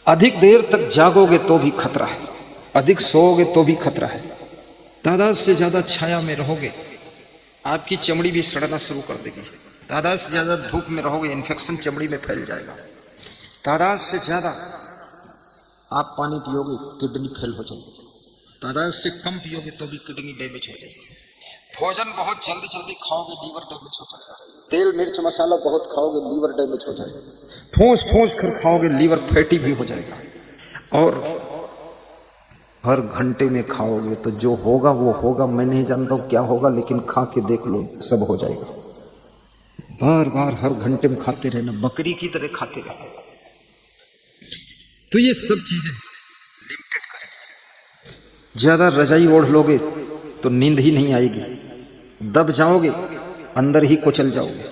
अधिक देर तक जागोगे तो भी खतरा है, अधिक सोओगे तो भी खतरा है। तादाद से ज्यादा छाया में रहोगे आपकी चमड़ी भी सड़ना शुरू कर देगी। तादाद से ज्यादा धूप में रहोगे इन्फेक्शन चमड़ी में फैल जाएगा। तादाद से ज्यादा आप पानी पियोगे किडनी फेल हो जाएगी। तादाद से कम पियोगे तो भी किडनी डैमेज हो जाएगी। भोजन बहुत जल्दी जल्दी खाओगे लीवर डैमेज हो जाएगा। तेल मिर्च मसाला बहुत खाओगे लीवर डैमेज हो जाएगा। ठोस ठोस कर खाओगे लीवर फैटी भी हो जाएगा। और हर घंटे में खाओगे तो जो होगा वो होगा। मैं नहीं जानता हूँ क्या होगा, लेकिन खा के देख लो सब हो जाएगा। बार बार हर घंटे में खाते रहना, बकरी की तरह खाते रहना। तो ये सब चीजें लिमिटेड करेंगे। ज्यादा रजाई ओढ़ लोगे तो नींद ही नहीं आएगी, दब जाओगे, अंदर ही कुचल जाओगे।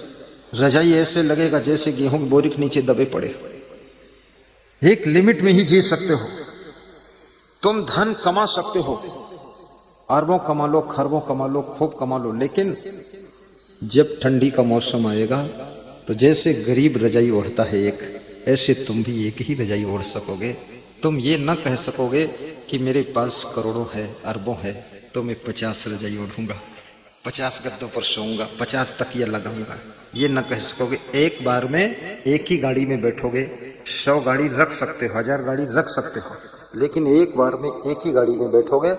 रजाई ऐसे लगेगा जैसे गेहूं की बोरी के नीचे दबे पड़े। एक लिमिट में ही जी सकते हो। तुम धन कमा सकते हो, अरबों कमा लो, खरबों कमा लो, खूब कमा लो, लेकिन जब ठंडी का मौसम आएगा तो जैसे गरीब रजाई ओढ़ता है एक, ऐसे तुम भी एक ही रजाई ओढ़ सकोगे। तुम ये न कह सकोगे कि मेरे पास करोड़ों है, अरबों है, तो मैं 50 रजाई ओढ़ूंगा, 50 गद्दों पर सोऊंगा, 50 तकिया लगाऊंगा। ये न कह सकोगे। एक बार में एक ही गाड़ी में बैठोगे, 100 गाड़ी रख सकते हो, 1000 गाड़ी रख सकते हो, लेकिन एक बार में एक ही गाड़ी में बैठोगे।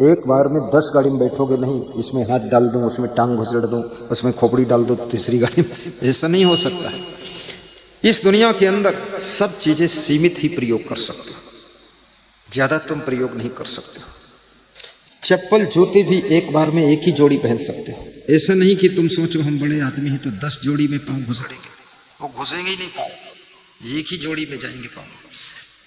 एक बार में 10 गाड़ी में बैठोगे नहीं, इसमें हाथ डाल दूं, उसमें टांग घुसेड़ दूं, उसमें खोपड़ी डाल दूं तीसरी गाड़ी में, ऐसा नहीं हो सकता है। इस दुनिया के अंदर सब चीजें सीमित ही प्रयोग कर सकते हो, ज्यादा तुम प्रयोग नहीं कर सकते हो। चप्पल जूते भी एक बार में एक ही जोड़ी पहन सकते हो। ऐसा नहीं कि तुम सोचो हम बड़े आदमी हैं तो 10 जोड़ी में पाँव घुसेड़ेंगे, वो घुसेंगे ही नहीं पाँव, एक ही जोड़ी में जाएंगे पाँव।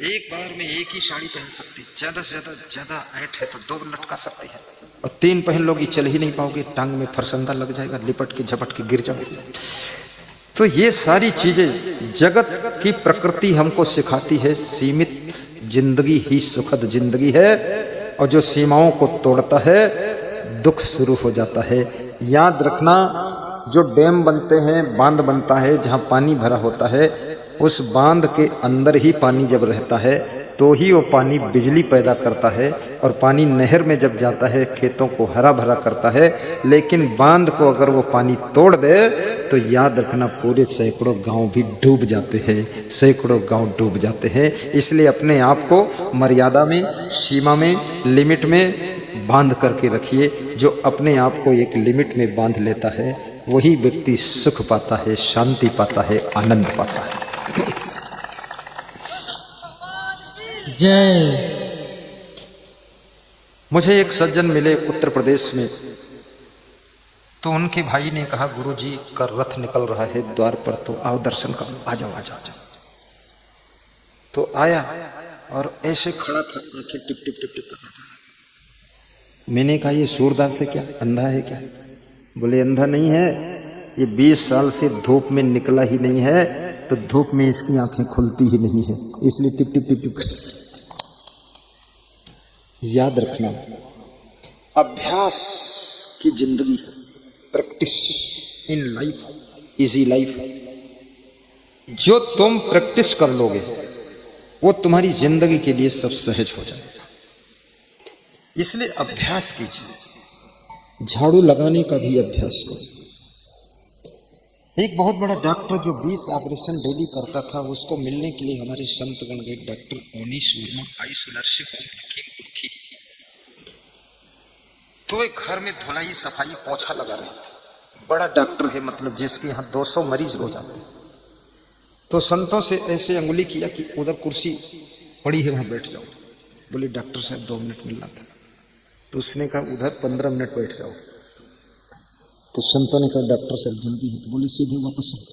एक बार में एक ही साड़ी पहन सकती, ज्यादा से ज्यादा ऐठ है तो 2 लटका सकती है, और 3 पहन लोगी चल ही नहीं पाओगे, टांग में फरसंदा लग जाएगा, लिपट के झपट के गिर जाओगे। तो ये सारी चीजें जगत की प्रकृति हमको सिखाती है। सीमित जिंदगी ही सुखद जिंदगी है, और जो सीमाओं को तोड़ता है दुख शुरू हो जाता है। याद रखना, जो डैम बनते हैं, बांध बनता है, जहाँ पानी भरा होता है, उस बांध के अंदर ही पानी जब रहता है तो ही वो पानी बिजली पैदा करता है, और पानी नहर में जब जाता है खेतों को हरा भरा करता है। लेकिन बांध को अगर वो पानी तोड़ दे तो याद रखना पूरे सैकड़ों गांव भी डूब जाते हैं, सैकड़ों गांव डूब जाते हैं। इसलिए अपने आप को मर्यादा में, सीमा में, लिमिट में बांध करके रखिए। जो अपने आप को एक लिमिट में बांध लेता है वही व्यक्ति सुख पाता है, शांति पाता है, आनंद पाता है। जय। मुझे एक सज्जन मिले उत्तर प्रदेश में, तो उनके भाई ने कहा गुरुजी का रथ निकल रहा है द्वार पर, तो आओ दर्शन करो, आ जाओ आ जाओ आ जाओ। तो आया और ऐसे खड़ा था, आंखें टिप टिप टिप टिप कर रहा था। मैंने कहा ये सूरदास है क्या, अंधा है क्या? बोले अंधा नहीं है, ये 20 साल से धूप में निकला ही नहीं है, तो धूप में इसकी आंखें खुलती ही नहीं है, इसलिए टिप टिप टिप टिप करती। याद रखना, अभ्यास की जिंदगी है, practice in life, easy life. जो तुम प्रैक्टिस कर लोगे वो तुम्हारी जिंदगी के लिए सब सहज हो जाएगा। इसलिए अभ्यास कीजिए। झाड़ू लगाने का भी अभ्यास करो। एक बहुत बड़ा डॉक्टर जो 20 ऑपरेशन डेली करता था, उसको मिलने के लिए हमारे संतगण गए। Doctor Onish Verma, Ayush nursing home, तो एक घर में धुलाई सफाई पोछा लगा रहे थे। बड़ा डॉक्टर है, मतलब जिसके यहाँ 200 मरीज रोज आते हैं। तो संतों से ऐसे अंगुली किया कि उधर कुर्सी पड़ी है वहां बैठ जाओ। बोले डॉक्टर साहब 2 मिनट मिलना था। तो उसने कहा उधर 15 मिनट बैठ जाओ। तो संतों ने कहा डॉक्टर साहब जल्दी है, तो बोले सीधे वापस आओ।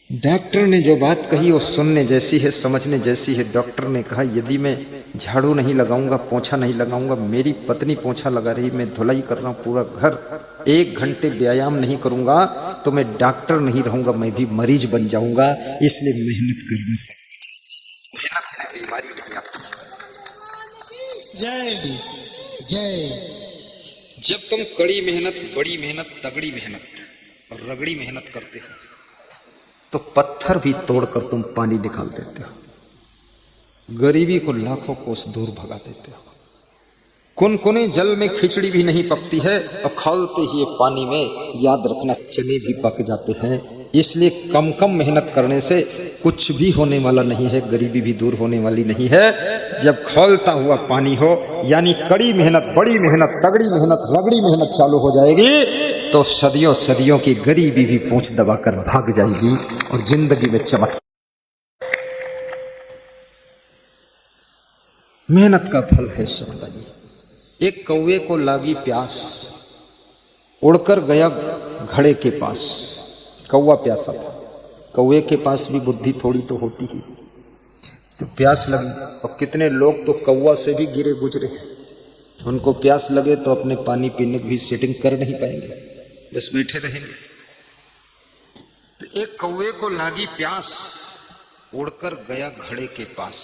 डॉक्टर ने जो बात कही वो सुनने जैसी है, समझने जैसी है। डॉक्टर ने कहा यदि मैं झाड़ू नहीं लगाऊंगा, पोछा नहीं लगाऊंगा, मेरी पत्नी पोछा लगा रही, मैं धुलाई कर रहा हूं पूरा घर, 1 घंटे व्यायाम नहीं करूंगा तो मैं डॉक्टर नहीं रहूंगा, मैं भी मरीज बन जाऊंगा। इसलिए मेहनत करना चाहिए, मेहनत से बीमारी नहीं आती। जय जय। जब तुम कड़ी मेहनत, बड़ी मेहनत, तगड़ी मेहनत और रगड़ी मेहनत करते हो तो पत्थर भी तोड़कर तुम पानी निकाल देते हो। गरीबी को लाखों कोस दूर भगा देते हो। कुनकुने जल में खिचड़ी भी नहीं पकती है और खौलते ही पानी में याद रखना चने भी पक जाते हैं। इसलिए कम कम मेहनत करने से कुछ भी होने वाला नहीं है, गरीबी भी दूर होने वाली नहीं है। जब खौलता हुआ पानी हो, यानी कड़ी मेहनत, बड़ी मेहनत, तगड़ी मेहनत, रगड़ी मेहनत चालू हो जाएगी तो सदियों सदियों की गरीबी भी पूंछ दबाकर भाग जाएगी और जिंदगी में चमक। मेहनत का फल है सौंदर्य। एक कौवे को लागी प्यास, उड़कर गया घड़े के पास। कौवा प्यासा था, कौवे के पास भी बुद्धि थोड़ी तो होती ही। तो प्यास लगी और कितने लोग तो कौवा से भी गिरे गुजरे। उनको प्यास लगे तो अपने पानी पीने की भी सेटिंग कर नहीं पाएंगे, बस बैठे रहेंगे। तो एक कौवे को लागी प्यास, उड़कर गया घड़े के पास।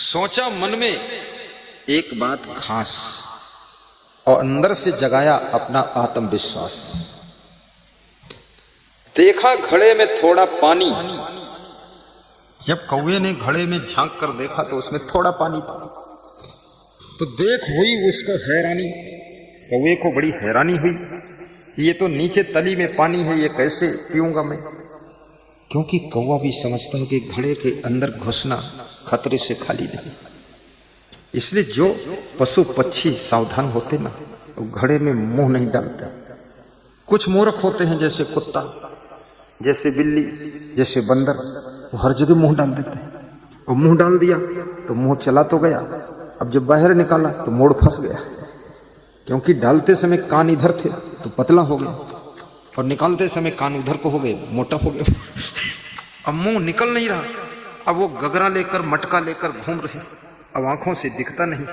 सोचा मन में एक बात खास और अंदर से जगाया अपना आत्मविश्वास। देखा घड़े में थोड़ा पानी। जब कौवे ने घड़े में झांक कर देखा तो उसमें थोड़ा पानी था। तो देख हुई उसको हैरानी, कौवे को बड़ी हैरानी हुई, ये तो नीचे तली में पानी है, ये कैसे पीऊंगा मैं। क्योंकि कौवा भी समझता है कि घड़े के अंदर घुसना खतरे से खाली नहीं। इसलिए जो पशु पक्षी सावधान होते ना, वो घड़े में मुंह नहीं डालते। कुछ मूर्ख होते हैं, जैसे कुत्ता, जैसे बिल्ली, जैसे बंदर, वो हर जगह मुंह डाल देते हैं। और मुंह डाल दिया तो मुंह चला तो गया, अब जब बाहर निकाला तो मोड़ फंस गया। क्योंकि डालते समय कान इधर थे तो पतला हो गया, और निकालते समय कान उधर को हो गए, मोटा हो गया। अब मुंह निकल नहीं रहा। अब वो गगरा लेकर, मटका लेकर घूम रहे, अब आंखों से दिखता नहीं।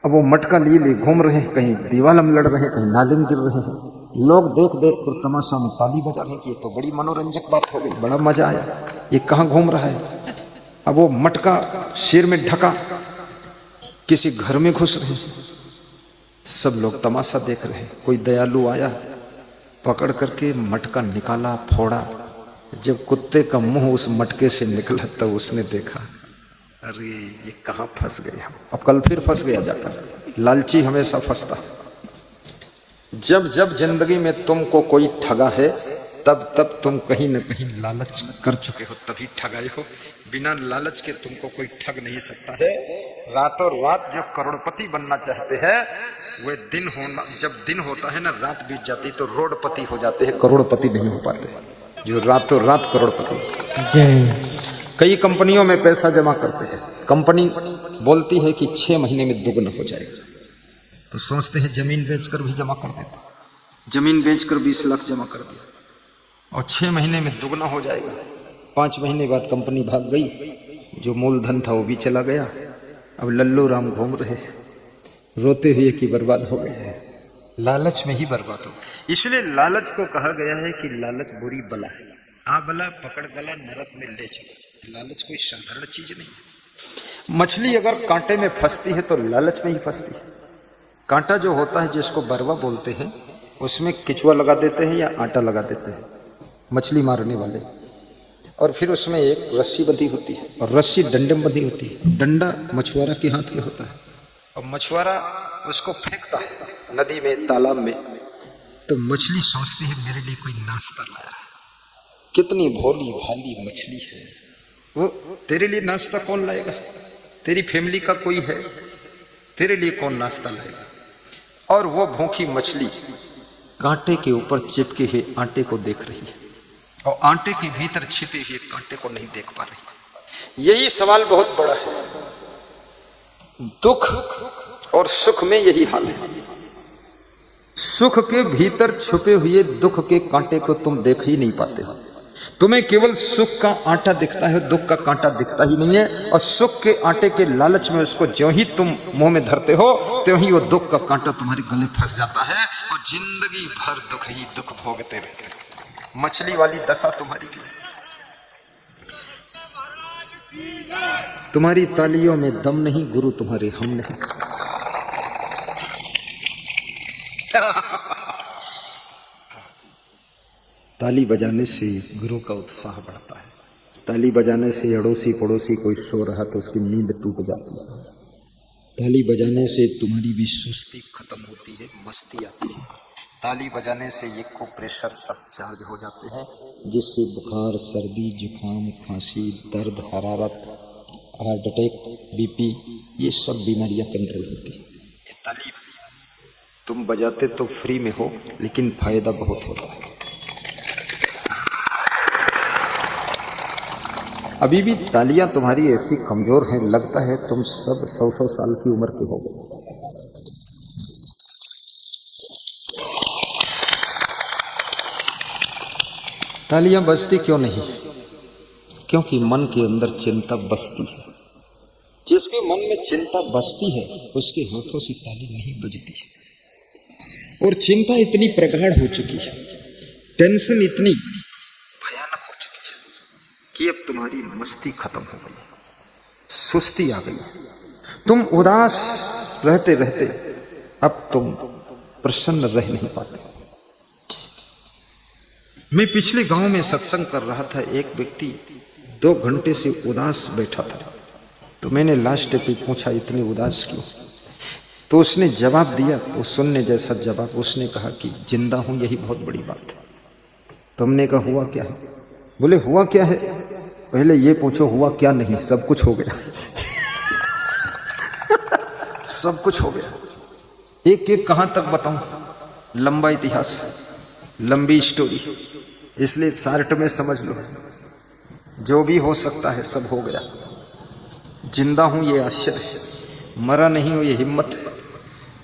अब वो मटका लिए घूम रहे हैं, कहीं दीवार में लड़ रहे हैं, कहीं नाले में गिर रहे हैं। लोग देख देख कर तमाशा में ताली बजा रहे हैं कि ये तो बड़ी मनोरंजक बात हो गई, बड़ा मजा आया, ये कहाँ घूम रहा है। अब वो मटका सिर में ढका, किसी घर में घुस रहे हैं, सब लोग तमाशा देख रहे हैं। कोई दयालु आया, पकड़ करके मटका निकाला, फोड़ा। जब कुत्ते का मुंह उस मटके से निकला तब उसने देखा, अरे ये कहाँ फंस गए हम। अब कल फिर फंस गया जाकर। लालची हमेशा फंसता। जब जब जिंदगी में तुमको कोई ठगा है, तब तब तुम कहीं न कहीं लालच कर चुके हो, तभी ठगाए हो। बिना लालच के तुमको कोई ठग नहीं सकता है। रातों रात जो करोड़पति बनना चाहते हैं, वे दिन होना, जब दिन होता है ना, रात बीत जाती तो रोडपति हो जाते हैं, करोड़पति नहीं हो पाते। जो रातों रात करोड़पति। जय। कई कंपनियों में पैसा जमा करते हैं, कंपनी बोलती है कि 6 महीने में दुगना हो जाएगा, तो सोचते हैं जमीन बेचकर भी जमा कर देते। जमीन बेचकर 20 लाख जमा कर दिया और 6 महीने में दुगना हो जाएगा। 5 महीने बाद कंपनी भाग गई, जो मूलधन था वो भी चला गया। अब लल्लू राम घूम रहे हैं, रोते हुए कि बर्बाद हो गए हैं, लालच में ही बर्बाद हो। इसलिए लालच को कहा गया है कि लालच बुरी बला है। आ बला पकड़ गला नरक में ले चला। लालच कोई साधारण चीज नहीं है। मछली अगर कांटे में फंसती है तो लालच में ही फंसती है। कांटा जो होता है, जिसको बरवा बोलते हैं, उसमें केचुआ लगा देते हैं या आटा लगा देते हैं मछली मारने वाले, और फिर उसमें एक रस्सी बंधी होती है और रस्सी डंडे में बंधी होती है। डंडा मछुआरा के हाथ में होता है और मछुआरा उसको फेंकता है नदी में, तालाब में। तो मछली सोचती है मेरे लिए कोई नाश्ता लाया है, कितनी भोली भाली मछली है वो, तेरे लिए नाश्ता कौन लाएगा। तेरी फैमिली का कोई है, तेरे लिए कौन नाश्ता लाएगा। और वो भूखी मछली कांटे के ऊपर चिपके हुए आटे को देख रही है और आटे के भीतर छिपे हुए कांटे को नहीं देख पा रही। यही सवाल बहुत बड़ा है। दुख और सुख में यही हाल है। सुख के भीतर छुपे हुए दुख के कांटे को तुम देख ही नहीं पाते हो। तुम्हें केवल सुख का आटा दिखता है, दुख का कांटा दिखता ही नहीं है। और सुख के आटे के लालच में उसको ज्यों ही तुम मुंह में धरते हो, त्यों ही वो दुख का कांटा तुम्हारे गले फंस जाता है और जिंदगी भर दुख ही दुख भोगते रहते हो। मछली वाली दशा तुम्हारी भी। तुम्हारी तालियों में दम नहीं, गुरु तुम्हारे हम नहीं। ताली बजाने से गुरु का उत्साह बढ़ता है। ताली बजाने से अड़ोसी पड़ोसी कोई सो रहा तो उसकी नींद टूट जाती है। ताली बजाने से तुम्हारी भी सुस्ती खत्म होती है, मस्ती आती है। ताली बजाने से ये को प्रेशर सब चार्ज हो जाते हैं, जिससे बुखार, सर्दी, जुकाम, खांसी, दर्द, हरारत, हार्ट अटैक, बीपी, ये सब बीमारियां कंट्रोल होती है। ये ताली तुम बजाते तो फ्री में हो, लेकिन फायदा बहुत होता है। अभी भी तालियां तुम्हारी ऐसी कमजोर हैं, लगता है तुम सब 100-100 साल की उम्र के हो गए। तालियां बजती क्यों नहीं? क्योंकि मन के अंदर चिंता बसती है। जिसके मन में चिंता बसती है उसके हाथों से ताली नहीं बजती है। और चिंता इतनी प्रगाढ़ हो चुकी है, टेंशन इतनी भयानक हो चुकी है कि अब तुम्हारी मस्ती खत्म हो गई, सुस्ती आ गई। तुम उदास रहते रहते अब तुम प्रसन्न रह नहीं पाते। मैं पिछले गांव में सत्संग कर रहा था, एक व्यक्ति 2 घंटे से उदास बैठा था। तो मैंने लास्ट पे पूछा इतने उदास क्यों? तो उसने जवाब दिया, तो सुनने जैसा जवाब। उसने कहा कि जिंदा हूं, यही बहुत बड़ी बात है। तो हमने कहा हुआ क्या है? बोले हुआ क्या है, पहले ये पूछो हुआ क्या नहीं। सब कुछ हो गया सब कुछ हो गया। एक एक कहां तक बताऊं? लंबा इतिहास, लंबी स्टोरी, इसलिए शार्ट में समझ लो। जो भी हो सकता है सब हो गया। जिंदा हूं ये आश्चर्य है, मरा नहीं हूं ये हिम्मत है,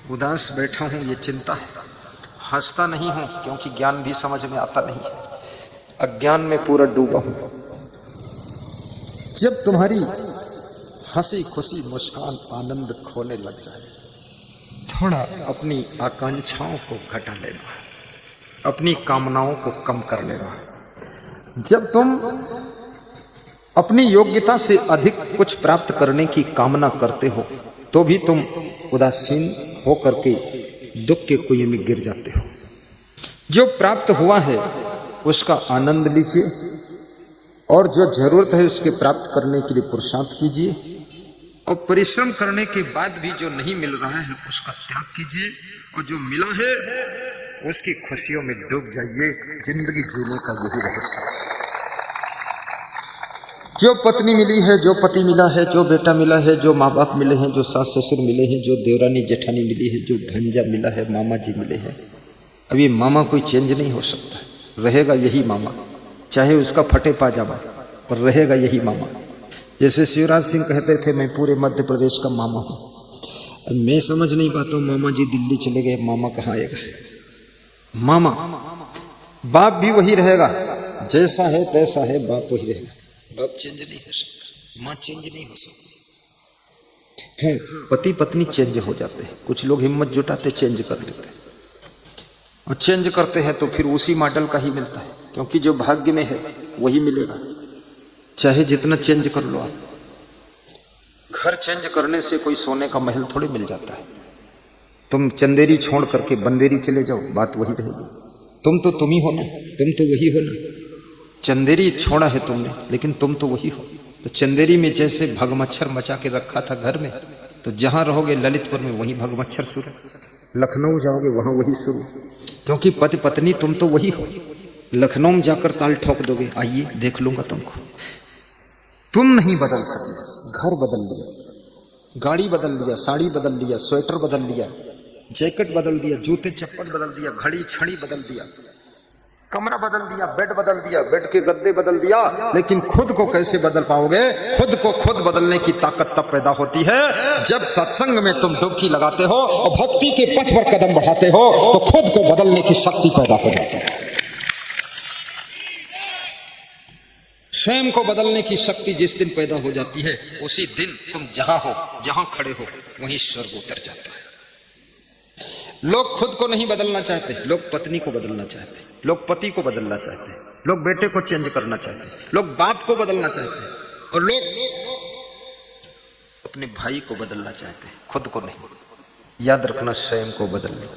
उदास बैठा हूं ये चिंता है, हंसता नहीं हूं क्योंकि ज्ञान भी समझ में आता नहीं है, अज्ञान में पूरा डूबा हूं। जब तुम्हारी हंसी खुशी मुस्कान आनंद खोने लग जाए, थोड़ा अपनी आकांक्षाओं को घटा लेना, अपनी कामनाओं को कम कर लेना। जब तुम अपनी योग्यता से अधिक कुछ प्राप्त करने की कामना करते हो तो भी तुम उदासीन हो करके दुख के कुएं में गिर जाते हो। जो प्राप्त हुआ है उसका आनंद लीजिए, और जो जरूरत है उसके प्राप्त करने के लिए पुरुषार्थ कीजिए, और परिश्रम करने के बाद भी जो नहीं मिल रहा है उसका त्याग कीजिए, और जो मिला है उसकी खुशियों में डूब जाइए। जिंदगी जीने का यही रहस्य है। जो पत्नी मिली है, जो पति मिला है, जो बेटा मिला है, जो माँ बाप मिले हैं, जो सास ससुर मिले हैं, जो देवरानी जेठानी मिली है, जो भंजा मिला है, मामा जी मिले हैं, अभी मामा कोई चेंज नहीं हो सकता, रहेगा यही मामा, चाहे उसका फटे पाजामा, पर रहेगा यही मामा। जैसे शिवराज सिंह कहते थे, मैं पूरे मध्य प्रदेश का मामा हूँ। अब मैं समझ नहीं पाता हूँ, मामा जी दिल्ली चले गए, मामा कहाँ आएगा? मामा बाप भी वही रहेगा, जैसा है तैसा है, बाप वही रहेगा। बाप चेंज नहीं हो सकता, माँ चेंज नहीं हो सकती है। पति पत्नी चेंज हो जाते हैं, कुछ लोग हिम्मत जुटाते चेंज कर लेते हैं, और चेंज करते हैं तो फिर उसी मॉडल का ही मिलता है, क्योंकि जो भाग्य में है वही मिलेगा, चाहे जितना चेंज कर लो आप। घर चेंज करने से कोई सोने का महल थोड़ी मिल जाता है। तुम चंदेरी छोड़ करके बंदेरी चले जाओ, बात वही रहेगी। तुम ही हो ना, तुम तो वही हो ना। चंदेरी छोड़ा है तुमने, लेकिन तुम तो वही हो। तो चंदेरी में जैसे भगमच्छर मचा के रखा था घर में, तो जहां रहोगे ललितपुर में वही भगमच्छर शुरू, लखनऊ जाओगे वहां वही शुरू, क्योंकि पति पत्नी तुम तो वही हो। लखनऊ में जाकर ताल ठोक दोगे, आइए देख लूंगा तुमको, तुम नहीं बदल सके। घर बदल लिया, गाड़ी बदल लिया, साड़ी बदल लिया, स्वेटर बदल लिया, जैकेट बदल दिया, जूते चप्पल बदल दिया, घड़ी छड़ी बदल दिया, कमरा बदल दिया, बेड बदल दिया, बेड के गद्दे बदल दिया, लेकिन खुद को कैसे बदल पाओगे? खुद को खुद बदलने की ताकत तब पैदा होती है जब सत्संग में तुम डुबकी लगाते हो और भक्ति के पथ पर कदम बढ़ाते हो, तो खुद को बदलने की शक्ति पैदा हो जाती है। स्वयं को बदलने की शक्ति जिस दिन पैदा हो जाती है, उसी दिन तुम जहां हो, जहां खड़े हो, वहीं स्वर्ग उतर जाता है। लोग खुद को नहीं बदलना चाहते, लोग पत्नी को बदलना चाहते, लोग पति को बदलना चाहते, लोग बेटे को चेंज करना चाहते, लोग बाप को बदलना चाहते, और लोग अपने भाई को बदलना चाहते, खुद को नहीं। याद रखना, स्वयं को बदलना।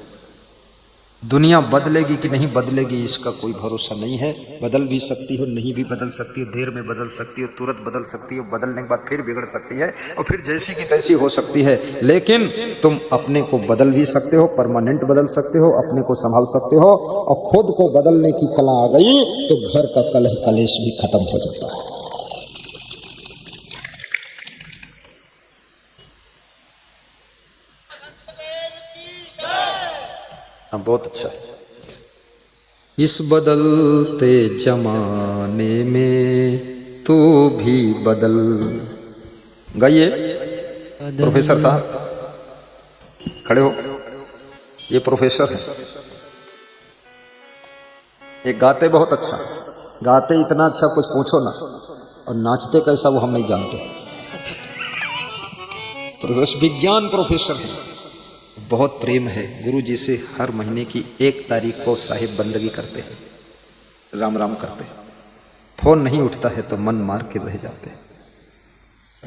दुनिया बदलेगी कि नहीं बदलेगी इसका कोई भरोसा नहीं है। बदल भी सकती हो, नहीं भी बदल सकती हो, देर में बदल सकती हो, तुरंत बदल सकती हो, बदलने के बाद फिर बिगड़ सकती है और फिर जैसी की तैसी हो सकती है। लेकिन तुम अपने को बदल भी सकते हो, परमानेंट बदल सकते हो, अपने को संभाल सकते हो। और खुद को बदलने की कला आ गई तो घर का कलह कलेश भी खत्म हो जाता है। हाँ, बहुत अच्छा है। इस बदलते जमाने में तू भी बदल। गाइए प्रोफेसर साहब, खड़े हो। ये प्रोफेसर है, ये गाते बहुत अच्छा, गाते इतना अच्छा कुछ पूछो ना, और नाचते कैसा वो हम नहीं जानते। प्रोफेसर, विज्ञान प्रोफेसर है। बहुत प्रेम है गुरु जी से। हर महीने की 1 तारीख को साहिब बंदगी करते हैं, राम राम करते हैं। फोन नहीं उठता है तो मन मार के रह जाते हैं,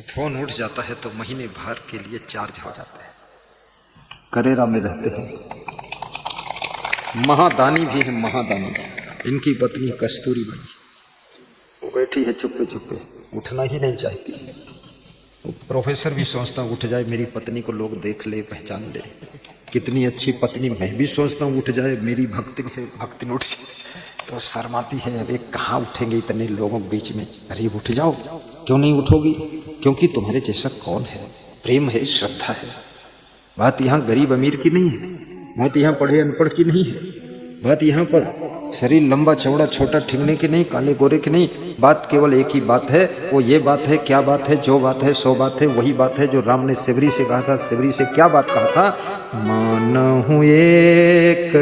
फोन उठ जाता है तो महीने भर के लिए चार्ज हो जाते हैं। करेरा में रहते हैं। महादानी भी है, महादानी। इनकी पत्नी कस्तूरी बाई, वो बैठी है चुप्पे चुप्पे, उठना ही नहीं चाहती। प्रोफेसर भी सोचता हूँ उठ जाए, मेरी पत्नी को लोग देख ले, पहचान ले, कितनी अच्छी पत्नी। मैं भी सोचता हूँ उठ जाए, मेरी भक्ति है, भक्ति उठ जाए तो शर्माती है। अरे कहाँ उठेंगे इतने लोगों के बीच में। अरे उठ जाओ, क्यों नहीं उठोगी? क्योंकि तुम्हारे जैसा कौन है। प्रेम है, श्रद्धा है। बात यहाँ गरीब अमीर की नहीं है, बात यहाँ पढ़े अनपढ़ की नहीं है, बात यहाँ पर शरीर लंबा चौड़ा छोटा ठिकने की नहीं, काले गोरे की नहीं। बात केवल एक ही बात है, वो ये बात है। क्या बात है? जो बात है सो बात है। वही बात है जो राम ने सिबरी से कहा था। सिबरी से क्या बात कहा था? मानहु एक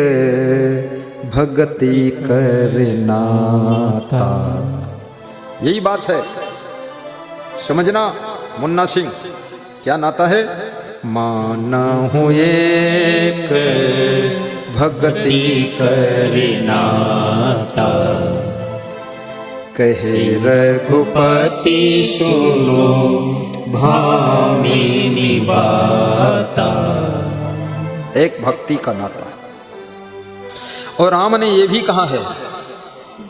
भगति करना था। यही बात है, समझना मुन्ना सिंह। क्या नाता है? मानहु एक भगति करना था, कहे रघुपति सुनो भामिनी बाता। एक भक्ति का नाता। और राम ने ये भी कहा है,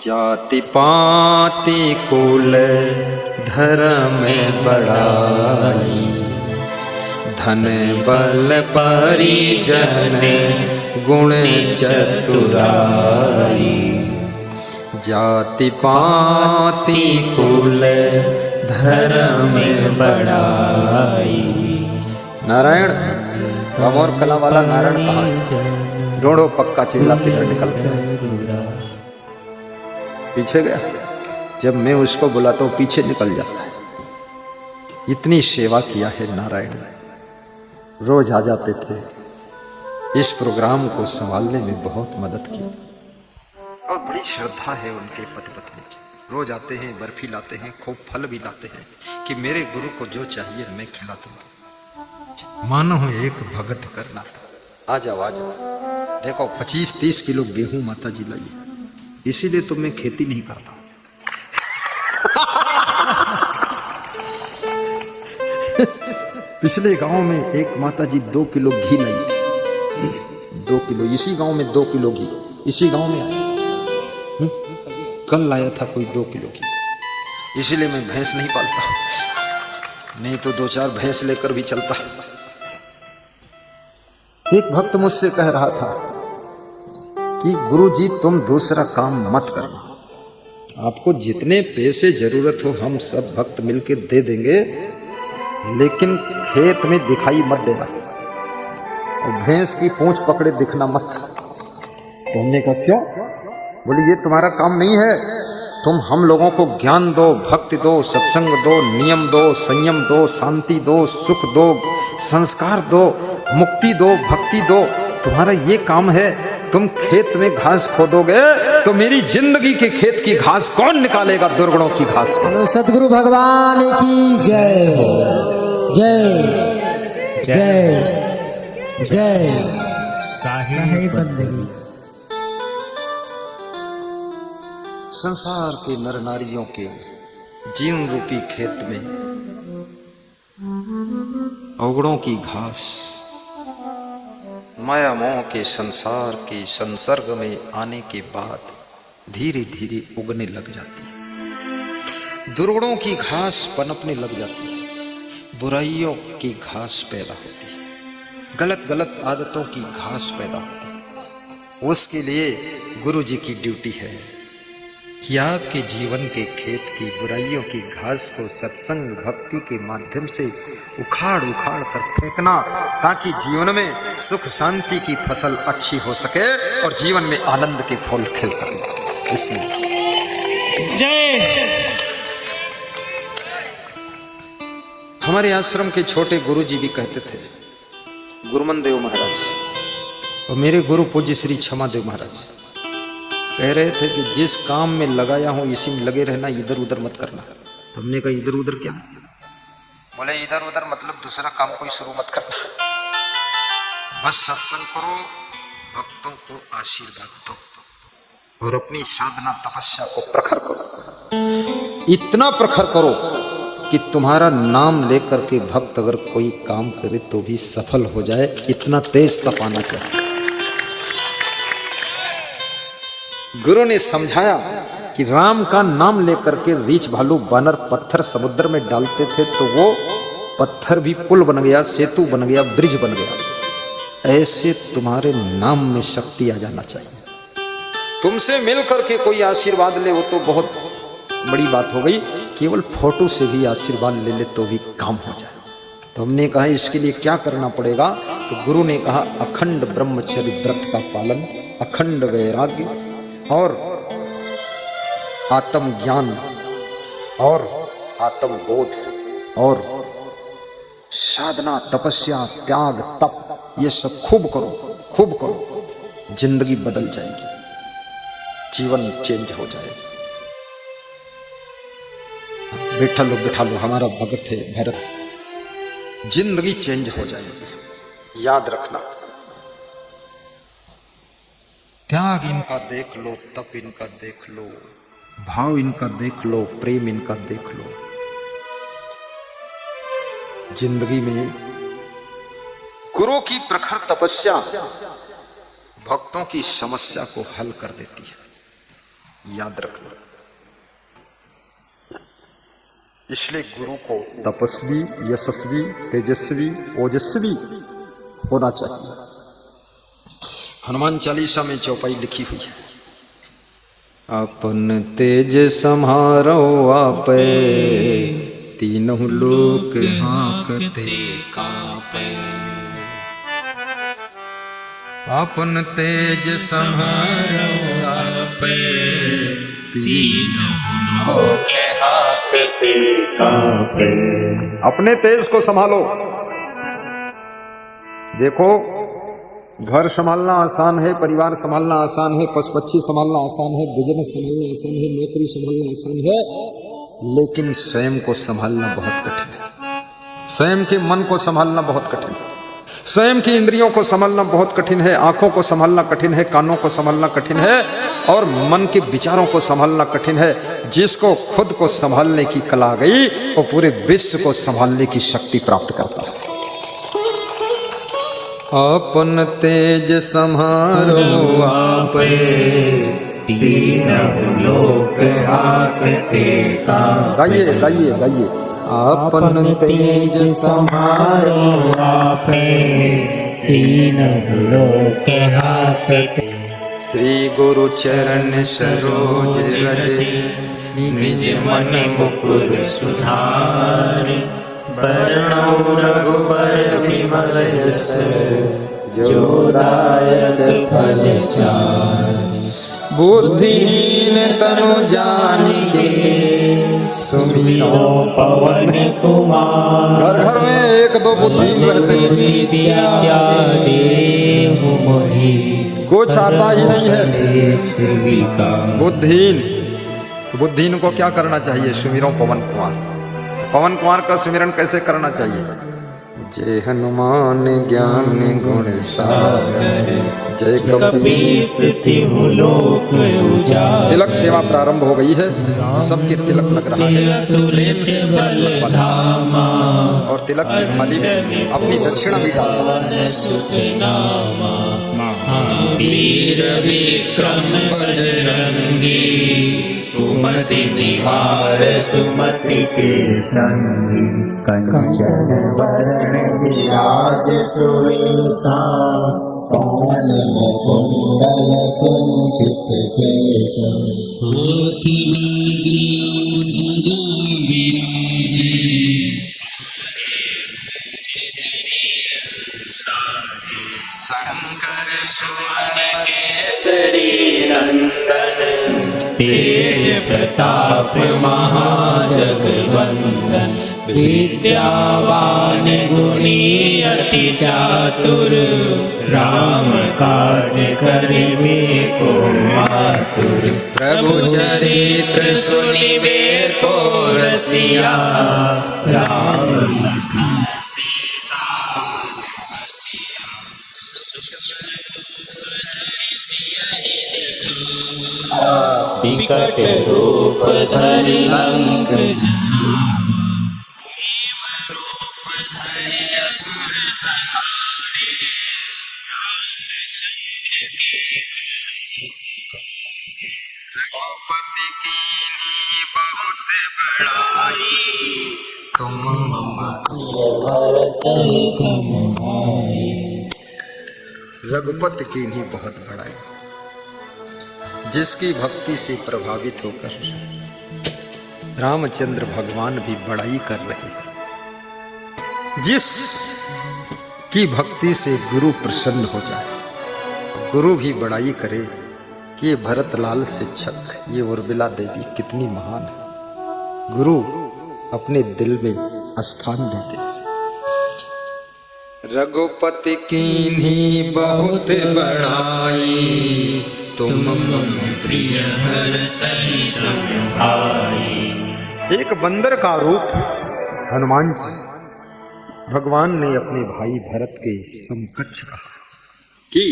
जाति पाति कुल धर्म बड़ाई, धन बल परिजन गुण चतुराई। जाति पाति कुल धर्म बड़ाई। नारायण और कला वाला नारायण कहाँ है? ढूंढो पक्का चेला किधर निकल गया। पीछे गया। जब मैं उसको बुलाता हूँ पीछे निकल जाता है। इतनी सेवा किया है नारायण ने। रोज आ जाते थे, इस प्रोग्राम को संभालने में बहुत मदद की। और बड़ी श्रद्धा है उनके पति पत्नी की। रोज आते हैं, बर्फी लाते हैं, खूब फल भी लाते हैं कि मेरे गुरु को जो चाहिए मैं खिला दूंगा। मानो एक भगत करना। आ जाओ आ जाओ। देखो 25-30 किलो गेहूं माता जी लाई, इसीलिए तो मैं खेती नहीं करता। पिछले गांव में एक माता जी 2 किलो घी लाई थी। 2 किलो। इसी गांव में 2 किलो घी, इसी गांव में आया। कल लाया था कोई 2 किलो घी। इसीलिए मैं भैंस नहीं पालता, नहीं तो 2-4 भैंस लेकर भी चलता। एक भक्त मुझसे कह रहा था कि गुरुजी तुम दूसरा काम मत करना, आपको जितने पैसे जरूरत हो हम सब भक्त मिलकर दे देंगे, लेकिन खेत में दिखाई मत देना और भैंस की पूंछ पकड़े दिखना मत। तो हमने कहा क्यों? बोले ये तुम्हारा काम नहीं है। तुम हम लोगों को ज्ञान दो, भक्ति दो, सत्संग दो, नियम दो, संयम दो, शांति दो, सुख दो, संस्कार दो, मुक्ति दो, भक्ति दो। तुम्हारा ये काम है। तुम खेत में घास खोदोगे तो मेरी जिंदगी के खेत की घास कौन निकालेगा? दुर्गुणों की घास को। सतगुरु भगवान की जय जय जय जय। साहिब बंदगी। संसार के नर नारियों के जीवन रूपी खेत में अवगुणों की घास, माया मोह के संसार के संसर्ग में आने के बाद धीरे धीरे उगने लग जाती है। दुर्गुणों की घास पनपने लग जाती है, बुराइयों की घास पैदा होती है, गलत गलत आदतों की घास पैदा होती है। उसके लिए गुरु जी की ड्यूटी है कि आपके जीवन के खेत की बुराइयों की घास को सत्संग भक्ति के माध्यम से उखाड़ उखाड़ कर फेंकना, ताकि जीवन में सुख शांति की फसल अच्छी हो सके और जीवन में आनंद के फूल खिल सके। इसलिए जय। हमारे आश्रम के छोटे गुरु जी भी कहते थे, गुरुमन देव महाराज और मेरे गुरु पूज्य श्री क्षमा देव महाराज कह रहे थे कि जिस काम में लगाया हूं इसी में लगे रहना, इधर उधर मत करना। तो हमने कहा इधर उधर क्या? बोले इधर उधर मतलब दूसरा काम कोई शुरू मत करना, बस सत्संग करो, भक्तों को आशीर्वाद दो और अपनी साधना तपस्या को प्रखर करो। इतना प्रखर करो कि तुम्हारा नाम लेकर के भक्त अगर कोई काम करे तो भी सफल हो जाए, इतना तेज तप आना चाहिए। गुरु ने समझाया कि राम का नाम लेकर के रीछ भालू बानर पत्थर समुद्र में डालते थे तो वो पत्थर भी पुल बन गया, सेतु बन गया, ब्रिज बन गया। ऐसे तुम्हारे नाम में शक्ति आ जाना चाहिए। तुमसे मिल करके कोई आशीर्वाद ले वो तो बहुत बड़ी बात हो गई, केवल फोटो से भी आशीर्वाद ले ले तो भी काम हो जाए। तो हमने कहा इसके लिए क्या करना पड़ेगा? तो गुरु ने कहा अखंड ब्रह्मचर्य व्रत का पालन, अखंड वैराग्य और आत्म ज्ञान और आत्म बोध और साधना तपस्या त्याग तप, ये सब खूब करो, खूब करो, जिंदगी बदल जाएगी, जीवन चेंज हो जाएगा। बैठा लो हमारा भगत है भरत, जिंदगी चेंज हो जाएगी। याद रखना, त्याग इनका देख लो, तप इनका देख लो, भाव इनका देख लो, प्रेम इनका देख लो। जिंदगी में गुरु की प्रखर तपस्या भक्तों की समस्या को हल कर देती है, याद रखना। इसलिए गुरु को तपस्वी, यशस्वी, तेजस्वी, ओजस्वी होना चाहिए। हनुमान चालीसा में चौपाई लिखी हुई है, अपन तेज सम्हारो आपे, तीनों लोक हाँकते कांपे। अपन तेज सम्हारो आपे, तीनों लोक हाँकते कांपे। अपने तेज को संभालो। देखो, घर संभालना आसान है, परिवार संभालना आसान है, पशु पक्षी संभालना आसान है, बिजनेस संभालना आसान है, नौकरी संभालना आसान है, लेकिन स्वयं को संभालना बहुत कठिन है। स्वयं के मन को संभालना बहुत कठिन है, स्वयं की इंद्रियों को संभालना बहुत कठिन है, आंखों को संभालना कठिन है, कानों को संभालना कठिन है और मन के विचारों को संभालना कठिन है। जिसको खुद को संभालने की कला आ गई वो पूरे विश्व को संभालने की शक्ति प्राप्त करता है। अपन तेज सम्हारो आपे, तीनों लोक हाँकते कांपे। गाइए गाइए गाइए। अपन तेज सम्हारो आपे, तीनों लोक हाँकते। श्री गुरु चरण सरोज रज, निज मन मुकुर सुधारि। बरनौ रघुबर विमल जस, जो दायक फल चारि। बुद्धिहीन तनु जानिके, सुमिरो पवन कुमार। घर घर में एक दो बुद्धिहीन विद्या देहु मोहि, कुछ आता ही नहीं है। बुद्धिहीन को क्या करना चाहिए? सुमिरो पवन कुमार। पवन कुमार का सुमिरन कैसे करना चाहिए? जय हनुमान ज्ञान गुण सागर, जय कपीस तिहु लोक उजागर। तिलक सेवा प्रारंभ हो गई है, सबके तिलक लग रहा है। तुलित बल धामा, और तिलक की थाली में अपनी दक्षिणा भी डालना। सुख नामा, वीर विक्रम बजरंगी, कुमति निवार सुमति के संगी। कंचन वरण विराज सुवेशा, कान मुकुंडल कुंचित केशा। हाथी विराजे, शंकर सुवन केसरी नंदन, तेज प्रताप महाजगवंदन। विद्यावान गुणी अति चातुर, राम काज करिबे को आतुर। प्रभु चरित्र सुनिबे को रसिया, राम लखन सीता बसिया। विकट रूप धरि लंक जरा, रूप धरि असुर संहारे। रघुपति कीन्ही बहुत बड़ाई, तुम मम भरत सम भाई। रघुपति कीन्ही बहुत बड़ाई, जिसकी भक्ति से प्रभावित होकर रामचंद्र भगवान भी बड़ाई कर रहे हैं। जिस की भक्ति से गुरु प्रसन्न हो जाए, गुरु भी बड़ाई करे कि ये भरतलाल शिक्षक, ये उर्मिला देवी कितनी महान है। गुरु अपने दिल में स्थान देते। रघुपति कीन्ही बहुत बड़ाई, तुम मम प्रिय भरत सम भाई। एक बंदर का रूप हनुमान जी, भगवान ने अपने भाई भरत के समकक्ष कहा कि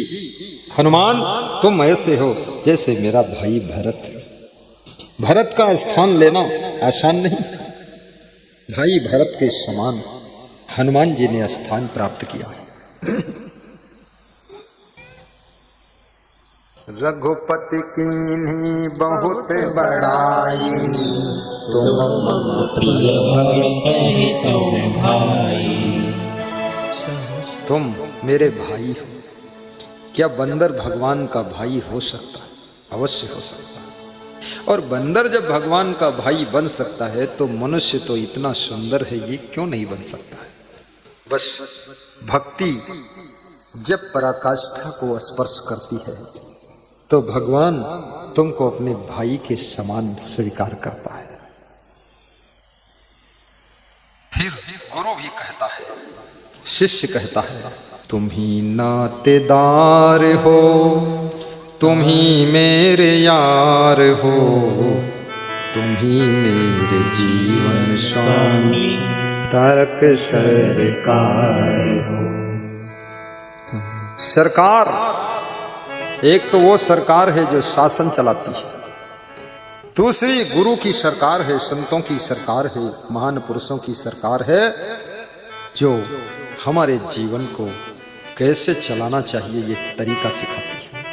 हनुमान तुम ऐसे हो जैसे मेरा भाई भरत। भरत का स्थान लेना आसान नहीं, भाई भरत के समान हनुमान जी ने स्थान प्राप्त किया। रघुपति कीन्ही बहुत बड़ाई, तुम मम प्रिय भरत सम भाई। तुम मेरे भाई हो। क्या बंदर भगवान का भाई हो सकता है? अवश्य हो सकता है। और बंदर जब भगवान का भाई बन सकता है तो मनुष्य तो इतना सुंदर है, ये क्यों नहीं बन सकता है? बस भक्ति जब पराकाष्ठा को स्पर्श करती है तो भगवान तुमको अपने भाई के समान स्वीकार करता है। फिर गुरु भी कहता है, शिष्य कहता है, तुम ही नातेदार हो, तुम ही मेरे यार हो, तुम ही मेरे जीवन स्वामी, तारक सरकार हो। सरकार एक तो वो सरकार है जो शासन चलाती है, दूसरी गुरु की सरकार है, संतों की सरकार है, महान पुरुषों की सरकार है जो हमारे जीवन को कैसे चलाना चाहिए ये तरीका सिखाती है।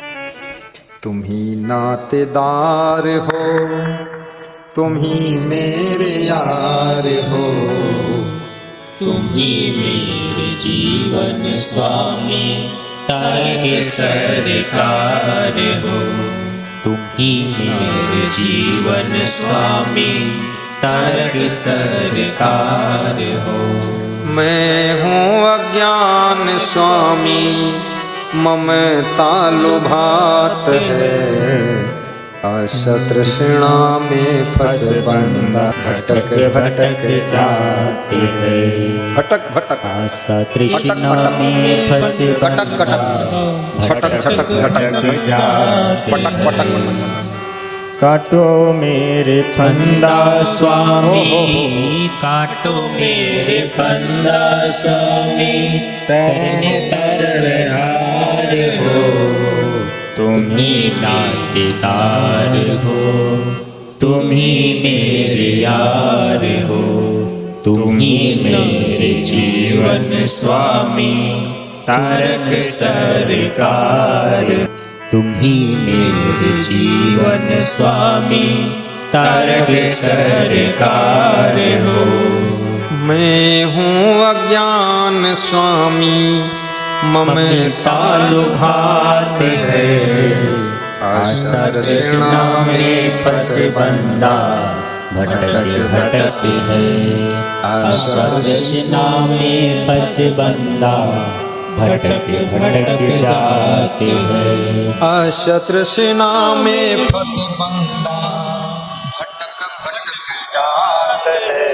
तुम ही नातेदार हो, तुम ही मेरे यार हो, तुम ही मेरे जीवन स्वामी, तारक सरकार हो। तुम ही मेरे जीवन स्वामी, तारक सरकार हो। मैं हूँ अज्ञान स्वामी, ममता लुभात है, असत तृष्णा में फंस बंदा भटक भटक जाती है। भटक भटक असत तृष्णा में फंस कटक कटक, झटक झटक झटक जाती पटक पटक। काटो मेरे फंदा स्वामी, काटो मेरे फंदा स्वामी, तरने तरनहार हो, तुम ही नातेदार हो, तुम ही मेरे यार हो, तुम ही मेरे जीवन स्वामी, तारक सरकार। तुम ही मेरे जीवन स्वामी, तारक सरकार हो। मैं हूँ अज्ञान स्वामी, ममता लुभात है, आशा तृष्णा में फंस बंदा भटक भटक है, आशा तृष्णा में फंस बंदा भटक भटक जाते हैं। आशा तृष्णा में फंस बंदा भटक भटक जाता है।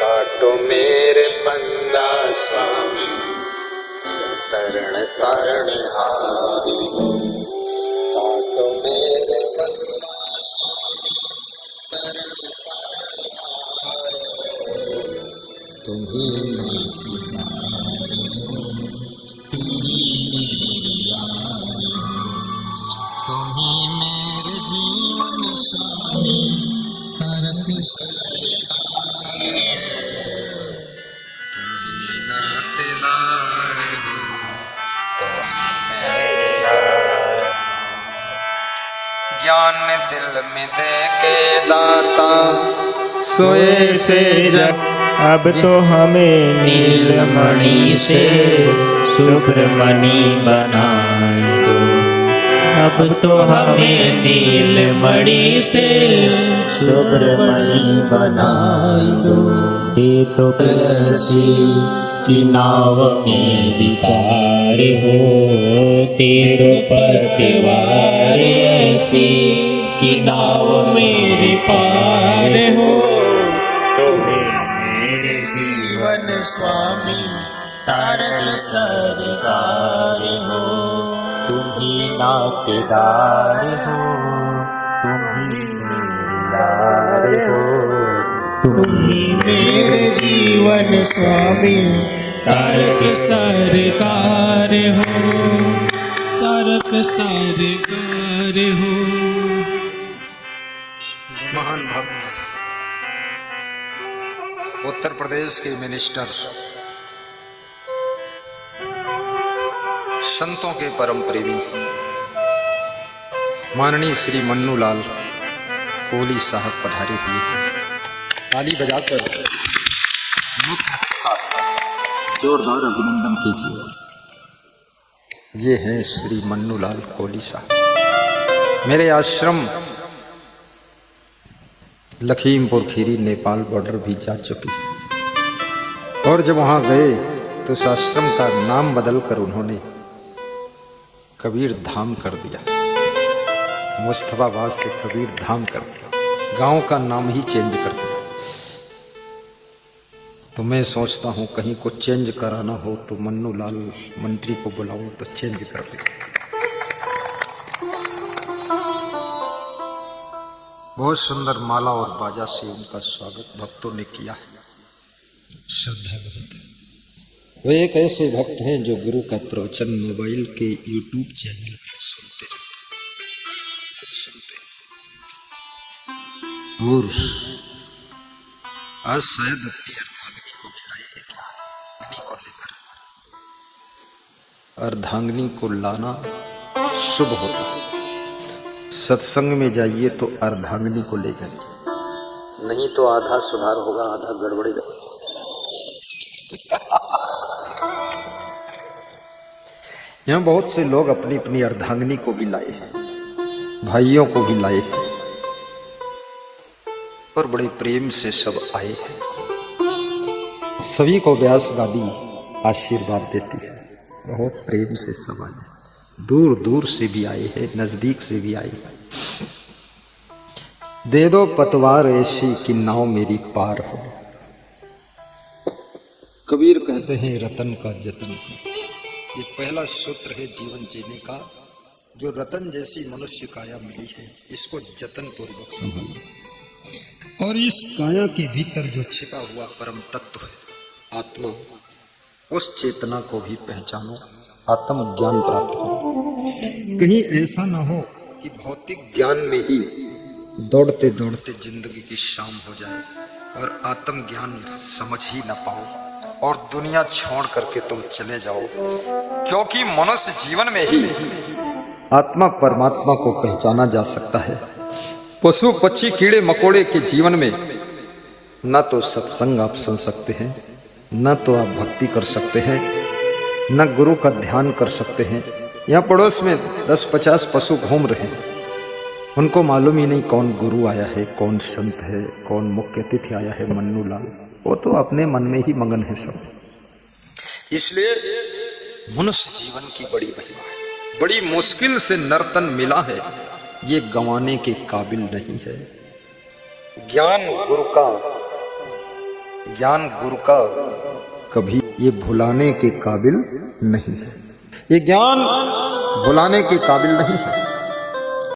काटो मेरे फंदा स्वामी, तरण तरण हारी हो। काटो मेरे फंदा स्वामी, तरण तरण हारी हो। तुम ही मेरी यारी हो, तुम ही मेरी यारी हो। तुम ही मेरे जीवन स्वामी, तारक सरकार हो। तुम ही नातेदार हो, तुम ही मेरे यार हो। ज्ञान दिल में दे के दाता, सोए से जग अब तो हमें नीलमणि से सुब्रमणि बनाए दो। अब तो हमें नीलमणि से सुब्रमणि बनाए दो। दे तो कैसी कि नाव मेरी पार हो, दे तो पतवार ऐसी कि नाव मेरी पार हो। जीवन स्वामी, तारक सरकार हो। तुम ही नातेदार हो, तुम ही मेरे यार हो। तुम ही मेरे जीवन स्वामी, तारक सरकार हो, तारक सरकार हो। महान भक्त उत्तर प्रदेश के मिनिस्टर, संतों के परम प्रेमी माननीय श्री मन्नू लाल कोहली साहब पधारे हुए हैं। ताली बजाकर मुख्य अतिथि का जोरदार अभिनंदन कीजिए। ये हैं श्री मन्नू लाल कोहली साहब। मेरे आश्रम लखीमपुर खीरी नेपाल बॉर्डर भी जा चुकी, और जब वहाँ गए तो उस आश्रम का नाम बदलकर उन्होंने कबीर धाम कर दिया। मुस्तफाबाद से कबीर धाम कर दिया, गांव का नाम ही चेंज कर दिया। तो मैं सोचता हूँ कहीं को चेंज कराना हो तो मन्नू लाल मंत्री को बुलाऊं तो चेंज कर दे। बहुत सुंदर माला और बाजा से उनका स्वागत भक्तों ने किया है। श्रद्धा बहुत है। वो एक ऐसे भक्त हैं जो गुरु का प्रवचन मोबाइल के YouTube चैनल में सुनते और आज शायद अपनी अर्धांगिनी को मिलाए है क्या, अर्धांगिनी को लेकर। अर्धांगिनी को लाना शुभ होता है। सत्संग में जाइए तो अर्धांगिनी को ले जाइए, नहीं तो आधा सुधार होगा, आधा गड़बड़ी रहेगी। यहाँ बहुत से लोग अपनी अपनी अर्धांगिनी को भी लाए हैं, भाइयों को भी लाए हैं, और बड़े प्रेम से सब आए हैं। सभी को व्यास दादी आशीर्वाद देती है। बहुत प्रेम से सब आए, दूर दूर से भी आए हैं, नजदीक से भी आए हैं। दे दो पतवार ऐसी कि नाव मेरी पार हो। कबीर कहते हैं रतन का जतन कर। ये पहला सूत्र है जीवन जीने का। जो रतन जैसी मनुष्य काया मिली है, इसको जतन पूर्वक संभालो। और इस काया के भीतर जो छिपा हुआ परम तत्व है आत्मा, उस चेतना को भी पहचानो, आत्म ज्ञान प्राप्त करो। कहीं ऐसा ना हो कि भौतिक ज्ञान में ही दौड़ते दौड़ते जिंदगी की शाम हो जाए और आत्म ज्ञान समझ ही ना पाओ और दुनिया छोड़ करके तुम चले जाओ। क्योंकि मनुष्य जीवन में ही आत्मा परमात्मा को पहचाना जा सकता है। पशु पक्षी कीड़े मकोड़े के जीवन में न तो सत्संग आप सुन सकते हैं, न तो आप भक्ति कर सकते हैं, न गुरु का ध्यान कर सकते हैं। यहाँ पड़ोस में 10-50 पशु घूम रहे हैं, उनको मालूम ही नहीं कौन गुरु आया है, कौन संत है, कौन मुख्य अतिथि आया है, मन्नू लाल। वो तो अपने मन में ही मगन है सब। इसलिए मनुष्य जीवन की बड़ी महिमा है। बड़ी मुश्किल से नर्तन मिला है, ये गंवाने के काबिल नहीं है। ज्ञान गुरु का कभी ये भुलाने के काबिल नहीं है। ये ज्ञान भुलाने के काबिल नहीं है।